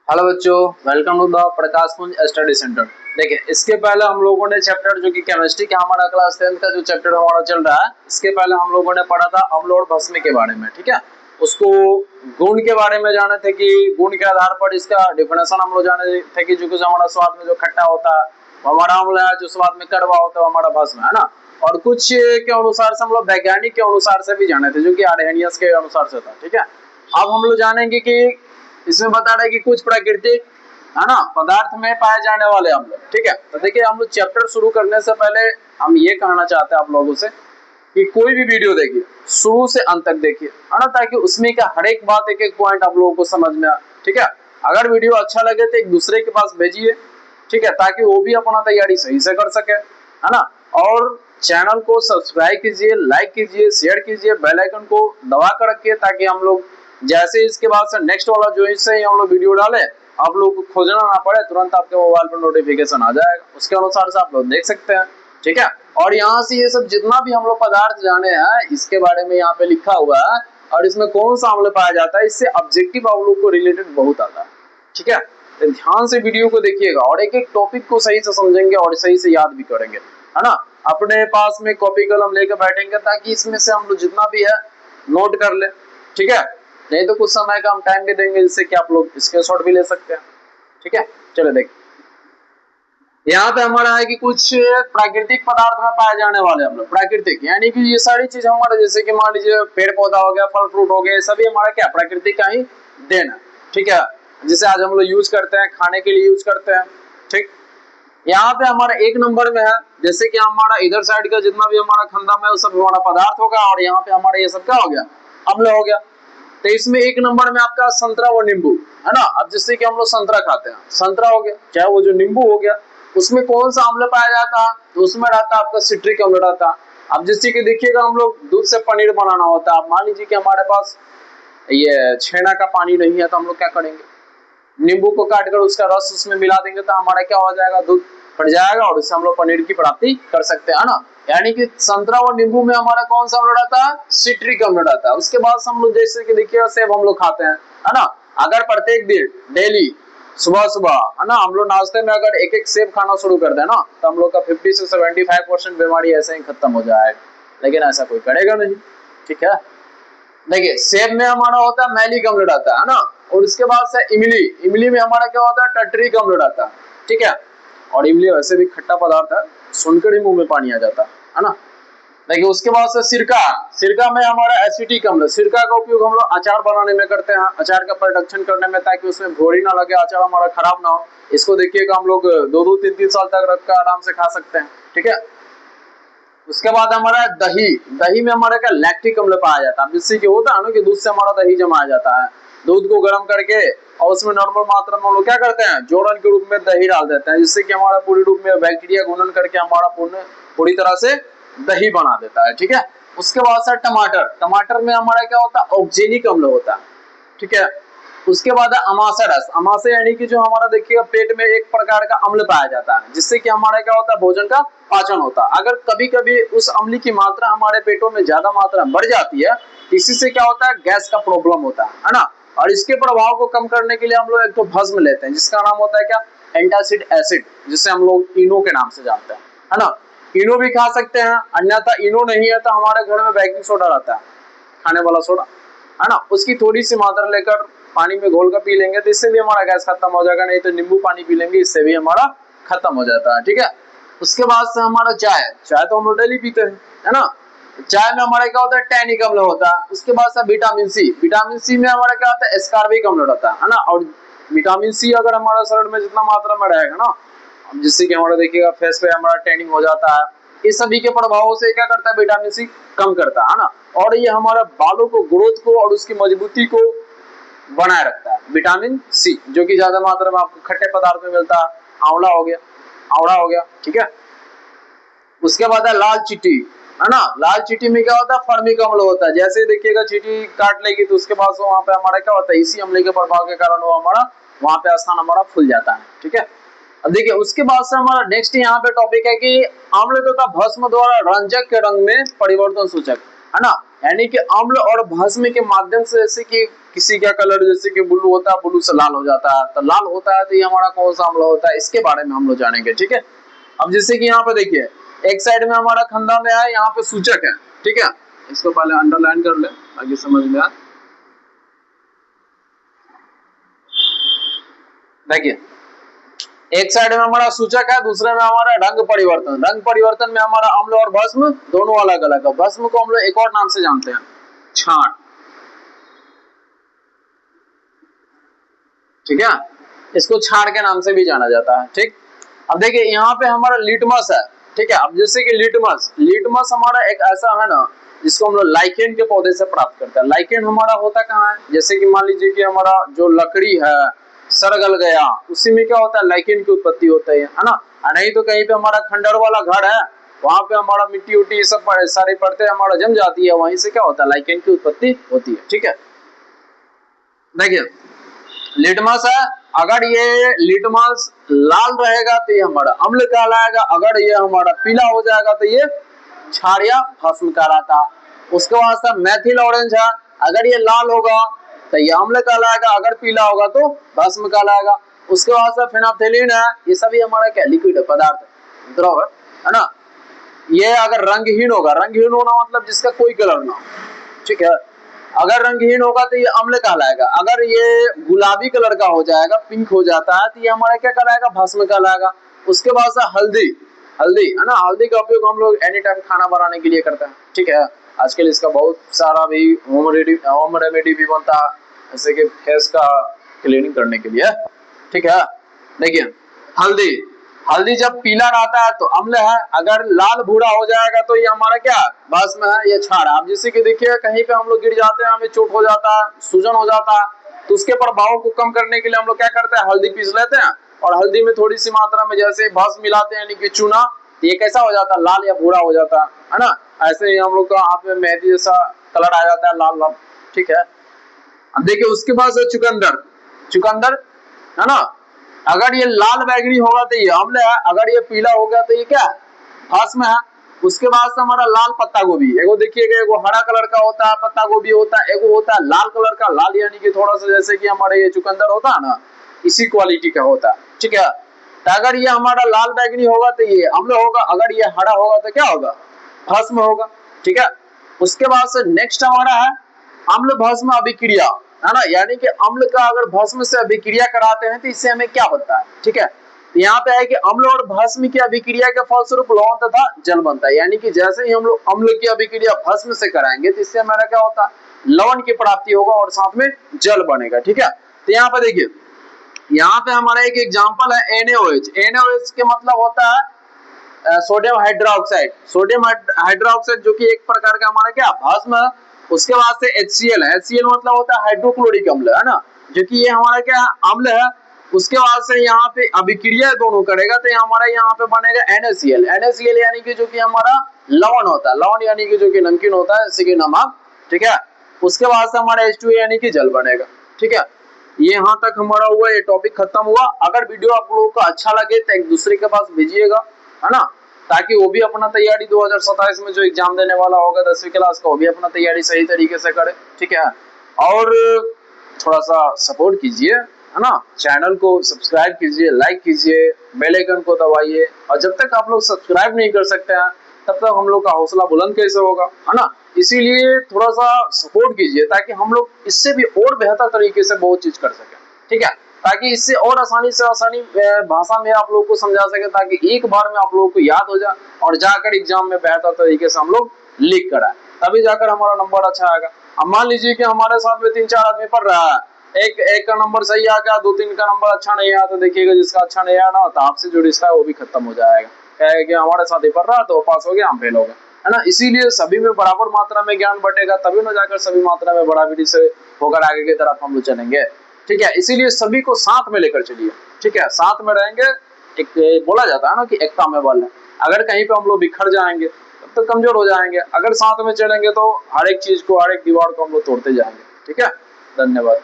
Hello बच्चों, welcome to the प्रकाश पुंज study centre. देखिए, इसके पहले हम लोगों ने चैप्टर जो कि केमिस्ट्री का हमारा क्लास 10 का जो चैप्टर हमारा चल रहा है, इसके पहले हम लोगों ने पढ़ा था अम्ल और भस्म के बारे में। ठीक है, उसको गुण के बारे में जाने थे कि गुण के आधार पर इसका डिफिनेशन हम लोग जाने थे कि जो कुछ हमारा स्वाद में जो खट्टा होता है वो हमारा अम्ल है, जो स्वाद में कड़वा होता है वो हमारा भस्म है ना। और कुछ के अनुसार से हम लोग वैज्ञानिक के अनुसार से भी जाने थे, जो कि आर्हेनियस के अनुसार से था। ठीक है, अब हम लोग जानेंगे कि इसमें बता रहे कि कुछ प्राकृतिक है ना पदार्थ में पाए जाने वाले अम्ल। ठीक है, तो देखिए हम लोग चैप्टर शुरू करने से पहले हम ये कहना चाहते हैं आप लोगों से कि कोई भी वीडियो देखिए शुरू से अंत तक देखिए, है ना, ताकि उसमें का हर एक बात एक एक पॉइंट आप लोगों को समझ में आए। ठीक है, अगर वीडियो अच्छा लगे तो एक दूसरे के पास भेजिए, ठीक है, ताकि वो भी अपना तैयारी सही से कर सके, है ना। और चैनल को सब्सक्राइब कीजिए, लाइक कीजिए, शेयर कीजिए, बेल आइकन को दबा कर रखिए, ताकि हम लोग जैसे इसके बाद से नेक्स्ट वाला जो इससे हम लोग वीडियो डाले आप लोग को खोजना ना पड़े, तुरंत आपके मोबाइल पर नोटिफिकेशन आ जाएगा, उसके अनुसार से आप लोग देख सकते हैं। ठीक है, और यहाँ से ये सब जितना भी हम लोग पदार्थ जाने हैं इसके बारे में यहाँ पे लिखा हुआ है, और इसमें कौन सा अम्ल पाया जाता है, इससे ऑब्जेक्टिव आप लोग को रिलेटेड बहुत आता है। ठीक है, तो ध्यान से वीडियो को देखिएगा और एक एक टॉपिक को सही से समझेंगे और सही से याद भी करेंगे, है ना। अपने पास में कॉपी कलम लेकर बैठेंगे ताकि इसमें से हम लोग जितना भी है नोट कर ले। ठीक है, नहीं तो कुछ समय का हम टाइम भी देंगे जिससे कि आप लोग स्क्रीनशॉट भी ले सकते हैं। ठीक है, चलो देखिए यहाँ पे हमारा है कि कुछ प्राकृतिक पदार्थ में पाए जाने वाले हम लोग प्राकृतिक, यानी कि ये सारी चीज हमारा जैसे कि मान लीजिए पेड़ पौधा हो गया, फल फ्रूट हो गए, सभी हमारा क्या प्रकृति का ही देन है। ठीक है, जिसे आज हम लोग यूज करते हैं, खाने के लिए यूज करते हैं। ठीक, यहाँ पे हमारा एक नंबर में है जैसे कि हमारा इधर साइड का जितना भी हमारा खंडा में वो सब हमारा पदार्थ होगा, और यहाँ पे हमारा ये सब क्या हो गया, अम्ल हो गया। तो इसमें एक नंबर में आपका संतरा और नींबू है ना। अब जिससे कि हम लोग संतरा खाते हैं, संतरा हो गया, चाहे वो जो नींबू हो गया, उसमें कौन सा अम्ल पाया जाता है, तो उसमें रहता है आपका सिट्रिक अम्ल रहता है। अब जिससे कि देखिएगा हम लोग दूध से पनीर बनाना होता है, अब मान लीजिए कि हमारे पास ये छेना का पानी नहीं है, तो हम लोग क्या करेंगे, नींबू को काट कर उसका रस उसमें मिला देंगे, तो हमारा क्या हो जाएगा, दूध फट जाएगा और उससे हम लोग पनीर की प्राप्ति कर सकते हैं ना। यानी कि संतरा और नींबू में हमारा कौन सा अम्ल रहता है, सिट्रिक अम्ल रहता है। उसके बाद हम लोग जैसे कि देखिए सेब हम लोग खाते हैं, है ना। अगर प्रत्येक दिन डेली सुबह सुबह है ना हम लोग नाश्ते में अगर एक एक सेब खाना शुरू कर दे ना, तो हम लोग का 50 से 75% बीमारी ऐसे ही खत्म हो जाएगा, लेकिन ऐसा कोई करेगा नहीं। ठीक है, देखिए सेब में हमारा होता है मैलिक अम्ल रहता है ना, और उसके बाद से इमली, इमली में हमारा क्या होता है, टर्टरिक अम्ल रहता है। ठीक है, और इमली वैसे भी खट्टा पदार्थ है, सुनकर ही मुंह में पानी आ जाता है ना। देखिए उसके बाद से सिरका, सिरका में हमारा एसिटिक अम्ल, सिरका का उपयोग हम लोग अचार बनाने में करते हैं, अचार का प्रोडक्शन करने में, ताकि उसमें भोरी ना लगे, अचार हमारा खराब ना हो। इसको देखिएगा हम लोग 2-3 साल तक रखकर आराम से खा सकते हैं। ठीक है, उसके बाद हमारा दही, दही में हमारा क्या लैक्टिक अम्ल पाया जाता है, जिससे कि होता है ना कि दूध से हमारा दही जमाया जाता है, दूध को गर्म करके और उसमें नॉर्मल मात्रा में हम लोग क्या करते हैं, जोड़न के रूप में दही डाल देते हैं, जिससे कि हमारा पूरी रूप में बैक्टीरिया गुणन करके हमारा पूरी तरह से दही बना देता है। ठीक है, उसके बाद सर टमाटर, टमाटर में हमारा क्या होता है, ऑक्जेलिक अम्ल होता है। ठीक है, उसके बाद है अमाशय रस, अमाशय यानी कि जो हमारा देखिएगा पेट में एक प्रकार का अम्ल पाया जाता है, जिससे कि हमारा क्या होता है, भोजन का पाचन होता है। अगर कभी कभी उस अम्ल की मात्रा हमारे पेटों में ज्यादा मात्रा बढ़ जाती है, इसी से क्या होता है, गैस का प्रॉब्लम होता है ना। और इसके प्रभाव को कम करने के लिए हम लोग एक तो भस्म लेते हैं, जिसका नाम होता है क्या, एंटासिड एसिड, जिसे हम लोग इनो के नाम से जानते हैं, है ना। इनो भी खा सकते हैं, अन्यथा इनो नहीं है तो हमारे घर में बेकिंग सोडा रहता है, खाने वाला सोडा, है ना, उसकी थोड़ी सी मात्रा लेकर पानी में घोल कर पी लेंगे, तो इससे भी हमारा गैस खत्म हो जाएगा। नहीं तो नींबू पानी पी लेंगे, इससे भी हमारा खत्म हो जाता है। ठीक है, उसके बाद से हमारा चाय, चाय तो हम लोग डेली पीते हैं, है ना। चाय में हमारा क्या होता है, टैनिक अम्ल होता है। उसके बाद से विटामिन सी, विटामिन सी में हमारा क्या होता है, एस्कॉर्बिक अम्ल रहता है ना। और विटामिन सी अगर हमारा शरीर में जितना मात्रा में रहेगा ना, जिससे कि हमारा देखिएगा फेस पे हमारा टैनिंग हो जाता है, इस सभी के प्रभावों से क्या करता है, विटामिन सी कम करता है ना। और ये हमारा बालों को ग्रोथ को और उसकी मजबूती को बनाए रखता है, विटामिन सी, जो कि ज्यादा मात्रा में आपको खट्टे पदार्थ में मिलता है, आंवला हो गया, आवड़ा हो गया। ठीक है, उसके बाद है लाल चींटी, है ना। लाल चींटी में क्या होता है, फॉर्मिक अम्ल होता है। जैसे ही देखिएगा चींटी काट लेगी तो उसके बाद वहां पे हमारा क्या होता है, इसी अम्ल के प्रभाव के कारण वो हमारा वहां पे स्थान हमारा फूल जाता है। ठीक है, अब देखिए उसके बाद से हमारा नेक्स्ट यहाँ पे टॉपिक है कि अम्ल तथा भस्म द्वारा रंजक के रंग में परिवर्तन सूचक, है ना। यानी कि अम्ल और भस्म के माध्यम से, जैसे कि किसी का कलर जैसे कि ब्लू होता है, ब्लू से लाल हो जाता है, तो लाल होता है तो ये हमारा कौन सा अम्ल होता है, इसके बारे में हम लोग जानेंगे। ठीक है, अब जैसे कि यहाँ पे देखिए एक साइड में हमारा खंदा में है, यहाँ पे सूचक है। ठीक है, इसको पहले अंडरलाइन कर ले आगे समझ में आए। देखिए एक साइड में हमारा सूचक है, दूसरे में हमारा रंग परिवर्तन। रंग परिवर्तन में हमारा अम्ल और भस्म दोनों अलग अलग है। भस्म को हम लोग एक और नाम से जानते हैं, छाट। ठीक है, इसको छाड़ के नाम से भी जाना जाता है। ठीक, अब देखिए यहाँ पे हमारा लिटमस है। ठीक है, अब जैसे कि लिटमस हमारा एक ऐसा है ना जिसको हम लोग लाइकेन के पौधे से प्राप्त करते हैं। लाइकेन हमारा होता कहाँ है, जैसे कि मान लीजिए कि हमारा जो लकड़ी है सड़ गल गया, उसी में क्या होता है, लाइकेन की उत्पत्ति होता है ना। नहीं तो कहीं पे हमारा खंडर वाला घर है, वहां पे हमारा मिट्टी उट्टी सब सारी परतें हमारा जम जाती है, वहीं से क्या होता है, लाइकेन की उत्पत्ति होती है। ठीक है, देखिए लिटमस है, अगर ये लिटमस लाल रहेगा तो ये हमारा अम्ल कहलाएगा, अगर ये हमारा पीला हो जाएगा तो ये क्षार या भस्म कहलाता। उसके बाद से मैथिल ऑरेंज है, अगर ये लाल होगा तो ये अम्ल कहलाएगा, अगर पीला होगा तो भस्म कहलाएगा। उसके बाद से फिनाप्थेलिन है, ये सभी हमारा क्या लिक्विड पदार्थ है, द्रव है ना। ये अगर रंगहीन होगा, रंगहीन होना मतलब जिसका कोई कलर ना, ठीक है, अगर रंगहीन होगा तो ये अम्ल कहलाएगा। अगर ये गुलाबी कलर का हो जाएगा, पिंक हो जाता है, तो ये हमारा क्या कहलाएगा, भस्म कहलाएगा। उसके बाद से हल्दी, हल्दी है ना, हल्दी का उपयोग हम लोग एनी टाइम खाना बनाने के लिए करते हैं। ठीक है, आजकल इसका बहुत सारा भी होम रेमेडी भी बनता है, जैसे कि फेस का क्लीनिंग करने के लिए। ठीक है, देखिए हल्दी, हल्दी जब पीला रहता है तो अम्ल है, अगर लाल भूरा हो जाएगा तो ये हमारा क्या, भस्म है, ये क्षार है। अब जैसे कि देखिए कहीं पे हम लोग गिर जाते हैं, हमें चोट हो जाता है, सूजन हो जाता है, तो उसके प्रभाव को कम करने के लिए हम लोग क्या करते हैं, हल्दी पीस लेते हैं, और हल्दी में थोड़ी सी मात्रा में जैसे भस्म मिलाते हैं यानी कि चूना, तो ये कैसा हो जाता है, लाल या भूरा हो जाता है ना। ऐसे ही हम लोग का हाथ में मेहंदी जैसा कलर आ जाता है, लाल लाल। ठीक है, अब देखिए उसके बाद से चुकंदर, चुकंदर है ना, अगर ये लाल बैगनी होगा तो ये अम्ल है, अगर ये पीला हो गया तो ये क्या है, भस्म है। उसके बाद से हमारा लाल पत्ता गोभी, एगो देखिएगा, एगो हरा कलर का होता है पत्ता गोभी होता है, एगो होता है लाल कलर का, लाल यानी कि थोड़ा सा जैसे कि हमारे ये चुकंदर होता है ना, इसी क्वालिटी का होता है। ठीक है, तो अगर ये हमारा लाल बैगनी होगा तो ये अम्ल होगा, अगर ये हरा होगा तो क्या होगा, भस्म होगा। ठीक है, उसके बाद से नेक्स्ट हमारा है अम्ल भस्म अभिक्रिया, है ना, यानी कि अम्ल का अगर भस्म से अभिक्रिया कराते हैं तो इससे हमें क्या बनता है। ठीक है, यहाँ पे है कि अम्ल और भस्म की अभिक्रिया के फलस्वरूप लवण तथा जल बनता है, यानी कि जैसे ही हम लोग अम्ल की अभिक्रिया भस्म से कराएंगे तो इससे हमारा क्या होता है, लवण की प्राप्ति होगा और साथ में जल बनेगा। ठीक है, तो यहाँ पे देखिए, यहाँ पे हमारा एक एग्जाम्पल है NaOH। NaOH के मतलब होता है सोडियम हाइड्रोक्साइड, सोडियम हाइड्रोक्साइड जो कि एक प्रकार का हमारा क्या, भस्म है। उसके बाद से HCl है, HCl मतलब होता है हाइड्रोक्लोरिक अम्ल, है ना, जो कि ये हमारा क्या है, अम्ल है। उसके बाद से यहाँ पे अभिक्रिया दोनों करेगा तो हमारा यहाँ पे बनेगा NaCl, NaCl यानी कि जो कि हमारा लवण होता है, लवण यानी कि जो कि नमकीन होता है, जैसे कि नमक। ठीक है, उसके बाद से हमारा H2O यानी कि जल बनेगा। ठीक है, ये यहाँ तक हमारा हुआ, ये टॉपिक खत्म हुआ। अगर वीडियो आप लोगों को अच्छा लगे तो एक दूसरे के पास भेजिएगा, है ना, ताकि वो भी अपना तैयारी 2027 में जो एग्जाम देने वाला होगा 10वीं क्लास का, वो भी अपना तैयारी सही तरीके से करे। ठीक है, और थोड़ा सा सपोर्ट कीजिए, है ना, चैनल को सब्सक्राइब कीजिए, लाइक कीजिए, बेल आइकन को दबाइए। और जब तक आप लोग सब्सक्राइब नहीं कर सकते हैं तब तक हम लोग का हौसला बुलंद कैसे होगा, है ना। इसीलिए थोड़ा सा सपोर्ट कीजिए ताकि हम लोग इससे भी और बेहतर तरीके से बहुत चीज कर सके। ठीक है, ताकि इससे और आसानी से आसानी भाषा में आप लोगों को समझा सके, ताकि एक बार में आप लोगों को याद हो जाए और जाकर एग्जाम में बेहतर तरीके से हम लोग लिख कर आए, तभी जाकर हमारा नंबर अच्छा आएगा। अब मान लीजिए कि हमारे साथ में 3-4 आदमी पढ़ रहा है, एक का नंबर सही आ गया, 2-3 का नंबर अच्छा नहीं आया, तो देखिएगा जिसका अच्छा नहीं आया ना, तो आपसे जो रिश्ता है वो भी खत्म हो जाएगा। क्या है कि हमारे साथ ही पढ़ रहा तो पास हो गया, हम फेल हो गए, है ना। इसीलिए सभी में बराबर मात्रा में ज्ञान बटेगा, तभी ना जाकर सभी मात्रा में बराबरी से होकर आगे की तरफ हम लोग चलेंगे। ठीक है, इसीलिए सभी को साथ में लेकर चलिए। ठीक है, साथ में रहेंगे, एक बोला जाता है ना कि एकता में बल है। अगर कहीं पे हम लोग बिखर जाएंगे तब तो कमजोर हो जाएंगे, अगर साथ में चलेंगे तो हर एक चीज को, हर एक दीवार को हम लोग तोड़ते जाएंगे। ठीक है, धन्यवाद।